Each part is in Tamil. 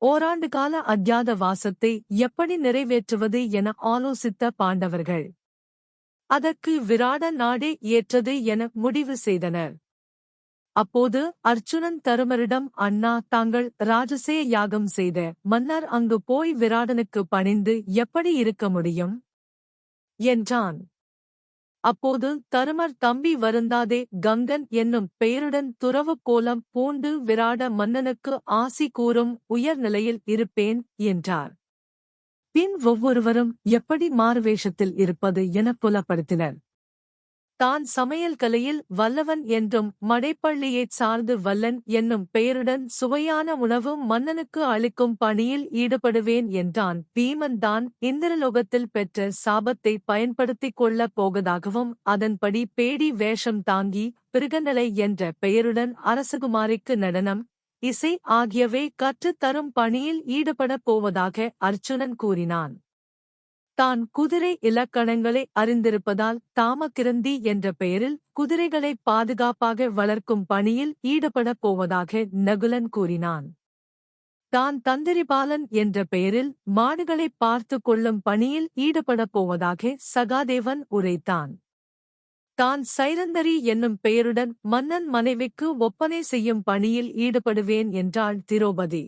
ஓராண்டு கால அஜ்ஞாத வாசத்தை எப்படி நிறைவேற்றுவது என ஆலோசித்த பாண்டவர்கள் அதற்கு விராட நாடே ஏற்றது என முடிவு செய்தனர். அப்போது அர்ச்சுனன் தருமரிடம், அண்ணா, தாங்கள் ராஜசேய யாகம் செய்த மன்னர் அங்கு போய் விராடனுக்கு பணிந்து எப்படி இருக்க முடியும் என்றான். அப்போது தருமர், தம்பி வருந்தாதே, கங்கன் என்னும் பெயருடன் துறவுக் கோலம் பூண்டு விராட மன்னனுக்கு ஆசி கூறும் உயர்நிலையில் இருப்பேன் என்றார். பின் ஒவ்வொருவரும் எப்படி மாறுவேஷத்தில் இருப்பது என புலப்படுத்தினர். தான் சமையல் கலையில் வல்லவன் என்றும் மடைப்பள்ளியைச் சார்ந்து வல்லன் என்னும் பெயருடன் சுவையான உணவு மன்னனுக்கு அளிக்கும் பணியில் ஈடுபடுவேன் என்றான். பீமன் தான் இந்திரலோகத்தில் பெற்ற சாபத்தை பயன்படுத்திக் கொள்ளப் போவதாகவும் அதன்படி பேடி வேஷம் தாங்கி பிருகநிலை என்ற பெயருடன் அரசகுமாரிக்கு நடனம், இசை ஆகியவை கற்றுத் தரும் பணியில் ஈடுபடப் போவதாக அர்ச்சுனன் கூறினான். தான் குதிரை இலக்கணங்களை அறிந்திருப்பதால் தாமக்கிரந்தி என்ற பெயரில் குதிரைகளை பாதுகாப்பாக வளர்க்கும் பணியில் ஈடுபடப் போவதாக நகுலன் கூறினான். தான் தந்திரிபாலன் என்ற பெயரில் மாடுகளைப் பார்த்து கொள்ளும் பணியில் ஈடுபடப் போவதாக சகாதேவன் உரைத்தான். தான் சைரந்தரி என்னும் பெயருடன் மன்னன் மனைவிக்கு ஒப்பனை செய்யும் பணியில் ஈடுபடுவேன் என்றாள் திரௌபதி.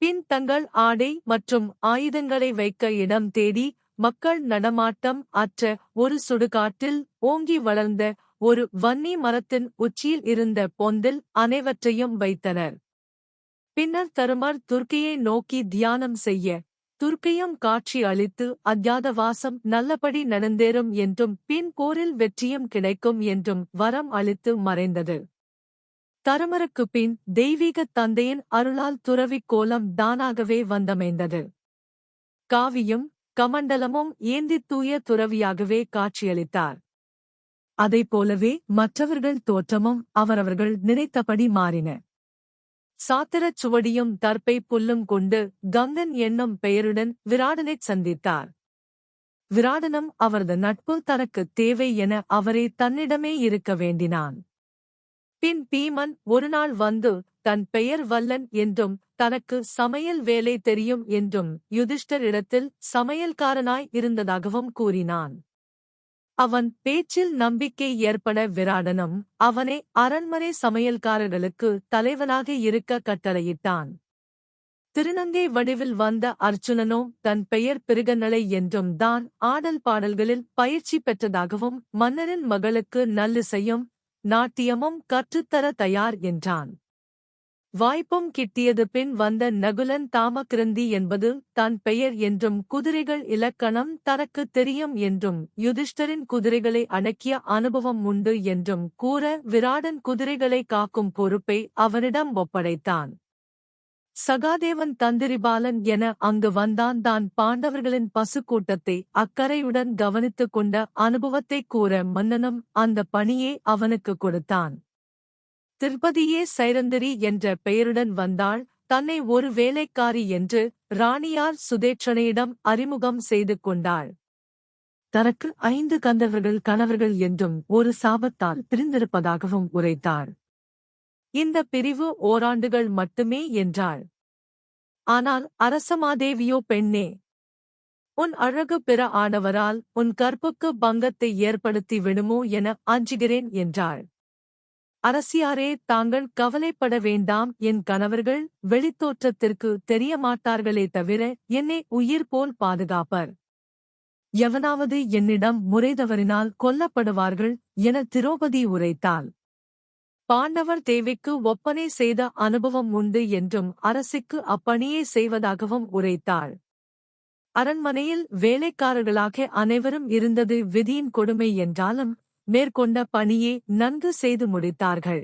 பின் தங்கள் ஆடை மற்றும் ஆயுதங்களை வைக்க இடம் தேடி மக்கள் நடமாட்டம் அற்ற ஒரு சுடுகாட்டில் ஓங்கி வளர்ந்த ஒரு வன்னி மரத்தின் உச்சியில் இருந்த பொந்தில் அனைவற்றையும் வைத்தனர். பின்னர் தருமர் துர்க்கையை நோக்கி தியானம் செய்ய, துர்க்கையும் காட்சி அளித்து அஜ்ஞாதவாசம் நல்லபடி நடந்தேறும் என்றும் பின் போரில் வெற்றியும் கிடைக்கும் என்றும் வரம் அளித்து மறைந்தது. தருமருக்குப் பின் தெய்வீகத் தந்தையின் அருளால் துறவிக் கோலம் தானாகவே வந்தமைந்தது. காவியும் கமண்டலமும் ஏந்தித் தூய துறவியாகவே காட்சியளித்தார். அதைப்போலவே மற்றவர்கள் தோற்றமும் அவரவர்கள் நினைத்தபடி மாறின. சாத்திரச் சுவடியும் தர்ப்பை புல்லும் கொண்டு கங்கன் என்னும் பெயருடன் விராடனைச் சந்தித்தார். விராடனும் அவரது நட்பு தனக்குத் தேவை என அவரே தன்னிடமே இருக்க வேண்டினான். பின் பீமன் ஒருநாள் வந்து தன் பெயர் வல்லன் என்றும் தனக்கு சமையல் வேலை தெரியும் என்றும் யுதிஷ்டரிடத்தில் சமையல்காரனாய் இருந்ததாகவும் கூறினான். அவன் பேச்சில் நம்பிக்கை ஏற்பட விராடனும் அவனை அரண்மனை சமையல்காரர்களுக்கு தலைவனாக இருக்க கட்டளையிட்டான். திருநங்கை வடிவில் வந்த அர்ச்சுனனோ தன் பெயர் பிருகநிலை என்றும் தான் ஆடல் பாடல்களில் பயிற்சி பெற்றதாகவும் மன்னரின் மகளுக்கு நல்லிசையும் நாட்டியமும் கற்றுத்தர தயார் என்றான். வாய்ப்பும் கிட்டியது. பின் வந்த நகுலன் தாமக்கிரந்தி என்பது தன் பெயர் என்றும் குதிரைகள் இலக்கணம் தனக்குத் தெரியும் என்றும் யுதிஷ்டரின் குதிரைகளை அடக்கிய அனுபவம் உண்டு என்றும் கூற விராடன் குதிரைகளை காக்கும் பொறுப்பை அவனிடம் ஒப்படைத்தான். சகாதேவன் தந்திரிபாலன் என அங்கு வந்தான். தான் பாண்டவர்களின் பசுக்கூட்டத்தை அக்கறையுடன் கவனித்துக் கொண்ட அனுபவத்தைக் கூற மன்னனும் அந்த பணியை அவனுக்கு கொடுத்தான். திர்பதியே சைரந்தரி என்ற பெயருடன் வந்தாள். தன்னை ஒரு வேலைக்காரி என்று ராணியார் சுதேட்சணையிடம் அறிமுகம் செய்து கொண்டாள். தனக்கு 5 கந்தர்வர்கள் கணவர்கள் என்றும் ஒரு சாபத்தால் பிரிந்திருப்பதாகவும் உரைத்தாள். இந்த பிரிவு ஓராண்டுகள் மட்டுமே என்றாள். ஆனால் அரசமாதேவியோ, பெண்ணே, உன் அழகு பிற ஆடவரால் உன் கற்புக்கு பங்கத்தை ஏற்படுத்தி விடுமோ என அஞ்சுகிறேன் என்றாள். அரசியாரே, தாங்கள் கவலைப்பட வேண்டாம். என் கணவர்கள் வெளித்தோற்றத்திற்கு தெரியமாட்டார்களே தவிர என்னை உயிர் போல் பாதுகாப்பர். எவனாவது என்னிடம் முறைதவறினால் கொல்லப்படுவார்கள் என திரௌபதி உரைத்தாள். பாண்டவர் தேவிக்கு ஒப்பனை செய்த அனுபவம் உண்டு என்றும் அரசிக்கு அப்பணியை செய்வதாகவும் உரைத்தாள். அரண்மனையில் வேலைக்காரர்களாக அனைவரும் இருந்தது விதியின் கொடுமை என்றாலும் மேற்கொண்ட பணியை நன்கு செய்து முடித்தார்கள்.